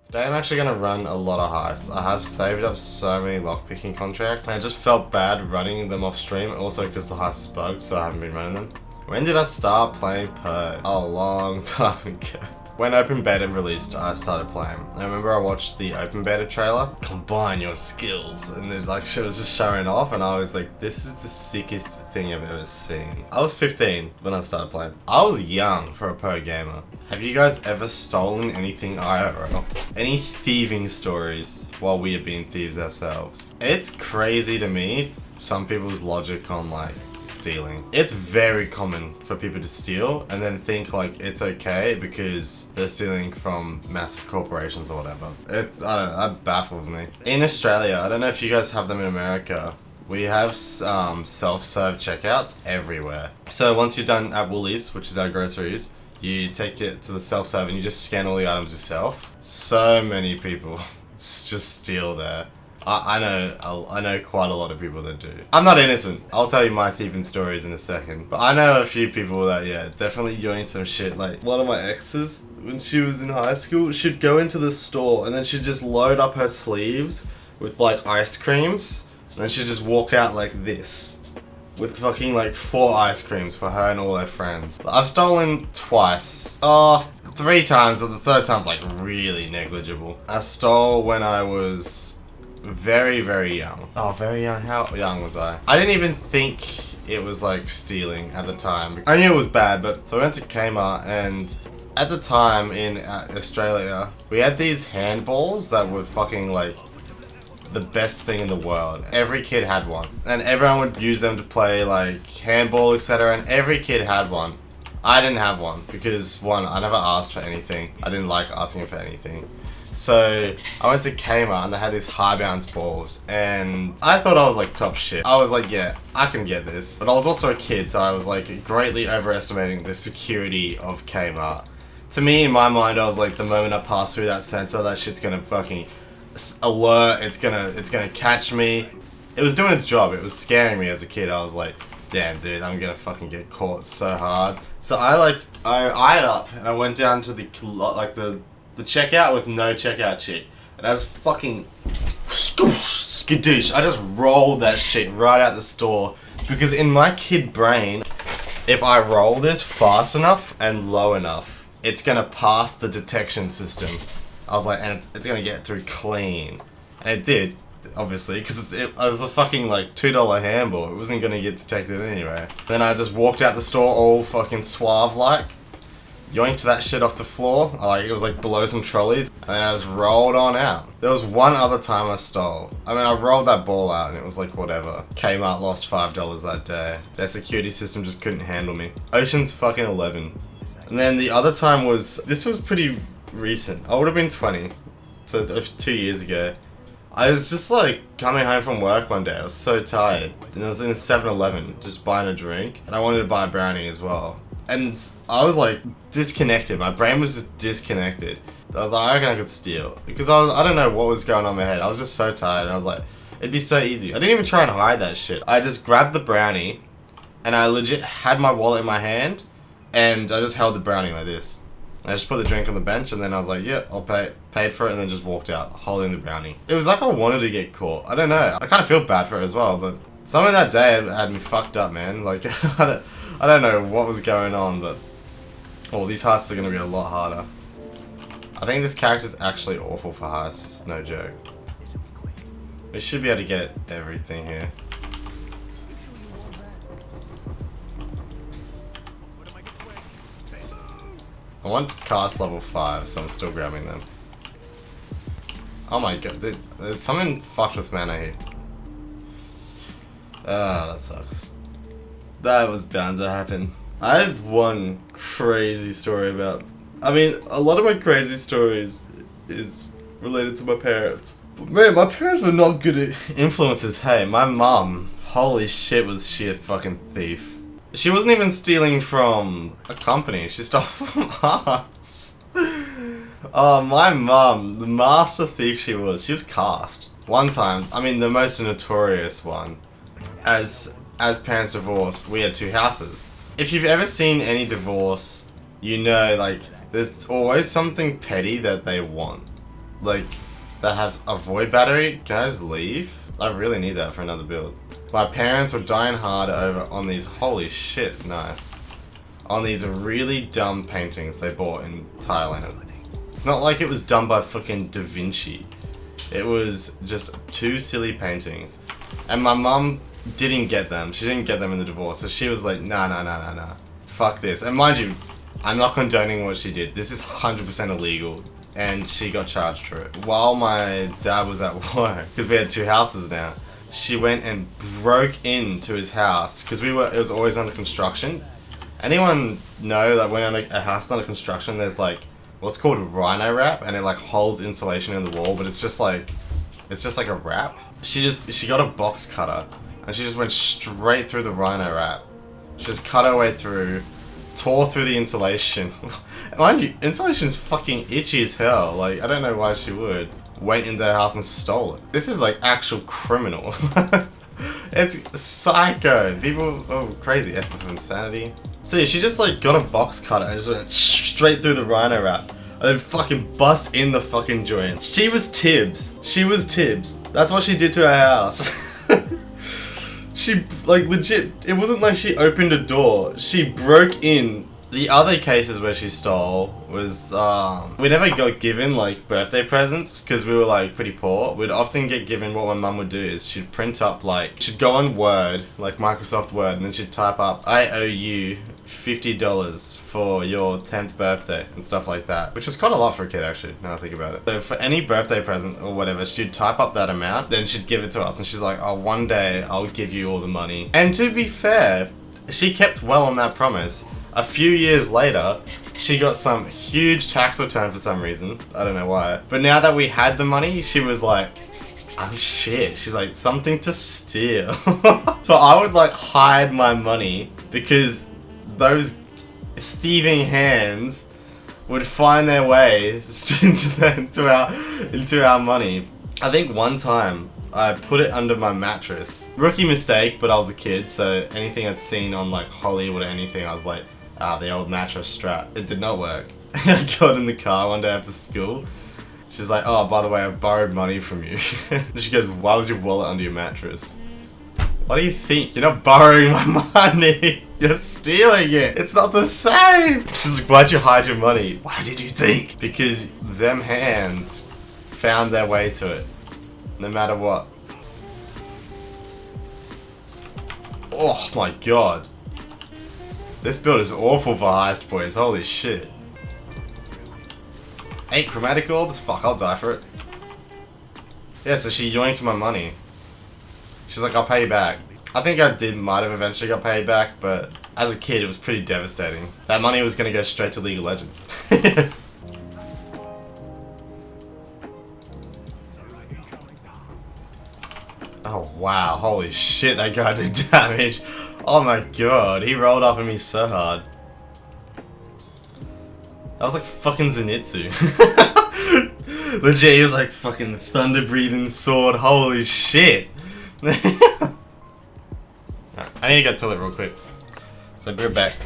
Today I'm actually going to run a lot of heists. I have saved up so many lockpicking contracts. And I just felt bad running them off stream, also because the heist is bugged, so I haven't been running them. When did I start playing Purge? A long time ago. When Open Beta released, I started playing. I remember I watched the Open Beta trailer, combine your skills, and it was just showing off, and I was like, this is the sickest thing I've ever seen. I was 15 when I started playing. I was young for a pro gamer. Have you guys ever stolen anything IRL? Any thieving stories while we have been thieves ourselves? It's crazy to me, some people's logic on like, stealing. It's very common for people to steal and then think like it's okay because they're stealing from massive corporations or whatever. I don't know, that baffles me. In Australia, I don't know if you guys have them in America, we have self-serve checkouts everywhere. So once you're done at Woolies, which is our groceries, you take it to the self-serve and you just scan all the items yourself. So many people just steal there. I know quite a lot of people that do. I'm not innocent. I'll tell you my thieving stories in a second. But I know a few people that, yeah, definitely yoinked some shit. Like, one of my exes, when she was in high school, she'd go into the store and then she'd just load up her sleeves with, like, ice creams. And then she'd just walk out like this. With fucking, like, 4 ice creams for her and all her friends. I've stolen twice. 3 times, but the third time's, like, really negligible. I stole when I was very, very young. Oh, very young? How young was I? I didn't even think it was like stealing at the time. I knew it was bad, but so I went to Kmart, and at the time in Australia, we had these handballs that were fucking like the best thing in the world. Every kid had one, and everyone would use them to play like handball, etc. And every kid had one. I didn't have one because one, I never asked for anything. I didn't like asking for anything. So I went to Kmart and they had these high bounce balls and I thought I was like top shit. I was like, yeah, I can get this. But I was also a kid, so I was like greatly overestimating the security of Kmart. To me, in my mind, I was like, the moment I pass through that sensor, that shit's gonna fucking alert, it's gonna catch me. It was doing its job, it was scaring me as a kid. I was like, damn dude, I'm gonna fucking get caught so hard. So I eyed up and I went down to the checkout with no checkout chick. And I just fucking skadoosh. I just rolled that shit right out the store. Because in my kid brain, if I roll this fast enough and low enough, it's gonna pass the detection system. I was like, and it's gonna get through clean. And it did, obviously, because it was a fucking like $2 handball. It wasn't gonna get detected anyway. Then I just walked out the store all fucking suave-like. Yoinked that shit off the floor, like it was like below some trolleys, and then I just rolled on out. There was one other time I stole. I mean, I rolled that ball out and it was like whatever. Kmart lost $5 that day. Their security system just couldn't handle me. Ocean's fucking 11. And then the other time this was pretty recent. I would have been 20, so 2 years ago. I was just like coming home from work one day, I was so tired. And I was in a 7-Eleven just buying a drink, and I wanted to buy a brownie as well. And I was like disconnected. My brain was just disconnected. I was like, I reckon I could steal. Because I don't know what was going on in my head. I was just so tired and I was like, it'd be so easy. I didn't even try and hide that shit. I just grabbed the brownie and I legit had my wallet in my hand and I just held the brownie like this. And I just put the drink on the bench and then I was like, yeah, I'll pay. Paid for it and then just walked out holding the brownie. It was like I wanted to get caught. I don't know. I kind of feel bad for it as well, but something that day had me fucked up, man. Like, I don't know what was going on, but these heists are going to be a lot harder. I think this character's actually awful for heists, no joke. We should be able to get everything here. I want cast level 5, so I'm still grabbing them. Oh my god, dude, there's something fucked with mana here. Ah, that sucks. That was bound to happen. I have one crazy story about... I mean, a lot of my crazy stories is related to my parents. But man, my parents were not good at influences. Hey, my mum, holy shit, was she a fucking thief. She wasn't even stealing from a company, she stole from us. Oh, my mum, the master thief she was cast. One time, I mean the most notorious one, as parents divorced, we had 2 houses. If you've ever seen any divorce, you know, like, there's always something petty that they want. like, that has a void battery. Can I just leave? I really need that for another build. My parents were dying hard over on these, holy shit, nice. On these really dumb paintings they bought in Thailand. It's not like it was done by fucking Da Vinci. It was just two silly paintings. And my mum didn't get them. She didn't get them in the divorce. So she was like, nah. Fuck this. And mind you, I'm not condoning what she did. This is 100% illegal. And she got charged for it. While my dad was at work, because we had two houses now, she went and broke into his house, because it was always under construction. Anyone know that when a house is under construction, there's like, what's called rhino wrap, and it like holds insulation in the wall, but it's just like a wrap. She got a box cutter, and she just went straight through the rhino wrap. She just cut her way through, tore through the insulation. Mind you, insulation is fucking itchy as hell. Like, I don't know why she would. Went into their house and stole it. This is like actual criminal. It's psycho. People are crazy. Essence of insanity. So yeah, she just like got a box cutter and just went straight through the rhino wrap. And then fucking bust in the fucking joint. She was Tibbs. She was Tibbs. That's what she did to her house. She, like, legit, it wasn't like she opened a door. She broke in. The other cases where she stole was, we never got given, like, birthday presents, because we were, like, pretty poor. We'd often get given, what my mum would do is she'd print up, like, she'd go on Word, like Microsoft Word, and then she'd type up, I owe you $50 for your 10th birthday, and stuff like that. Which was quite a lot for a kid, actually, now I think about it. So for any birthday present or whatever, she'd type up that amount, then she'd give it to us, and she's like, oh, one day I'll give you all the money. And to be fair, she kept well on that promise. A few years later, she got some huge tax return for some reason. I don't know why. But now that we had the money, she was like, oh shit. She's like, something to steal. So I would like hide my money because those thieving hands would find their way into our money. I think one time I put it under my mattress. Rookie mistake, but I was a kid, so anything I'd seen on like Hollywood or anything, I was like, the old mattress strap. It did not work. I got in the car one day after school. She's like, oh, by the way, I borrowed money from you. She goes, why was your wallet under your mattress? What do you think? You're not borrowing my money. You're stealing it. It's not the same. She's like, why'd you hide your money? Why did you think? Because them hands found their way to it. No matter what. Oh my god. This build is awful for Heist Boys, holy shit. 8 chromatic orbs? Fuck, I'll die for it. Yeah, so she yoinked my money. She's like, I'll pay you back. I think might have eventually got paid back, but as a kid it was pretty devastating. That money was gonna go straight to League of Legends. Oh wow, holy shit, that guy did damage. Oh my god, he rolled up at me so hard. That was like fucking Zenitsu. Legit, he was like fucking thunder breathing sword, holy shit. I need to go to the toilet real quick. So I'll be right back.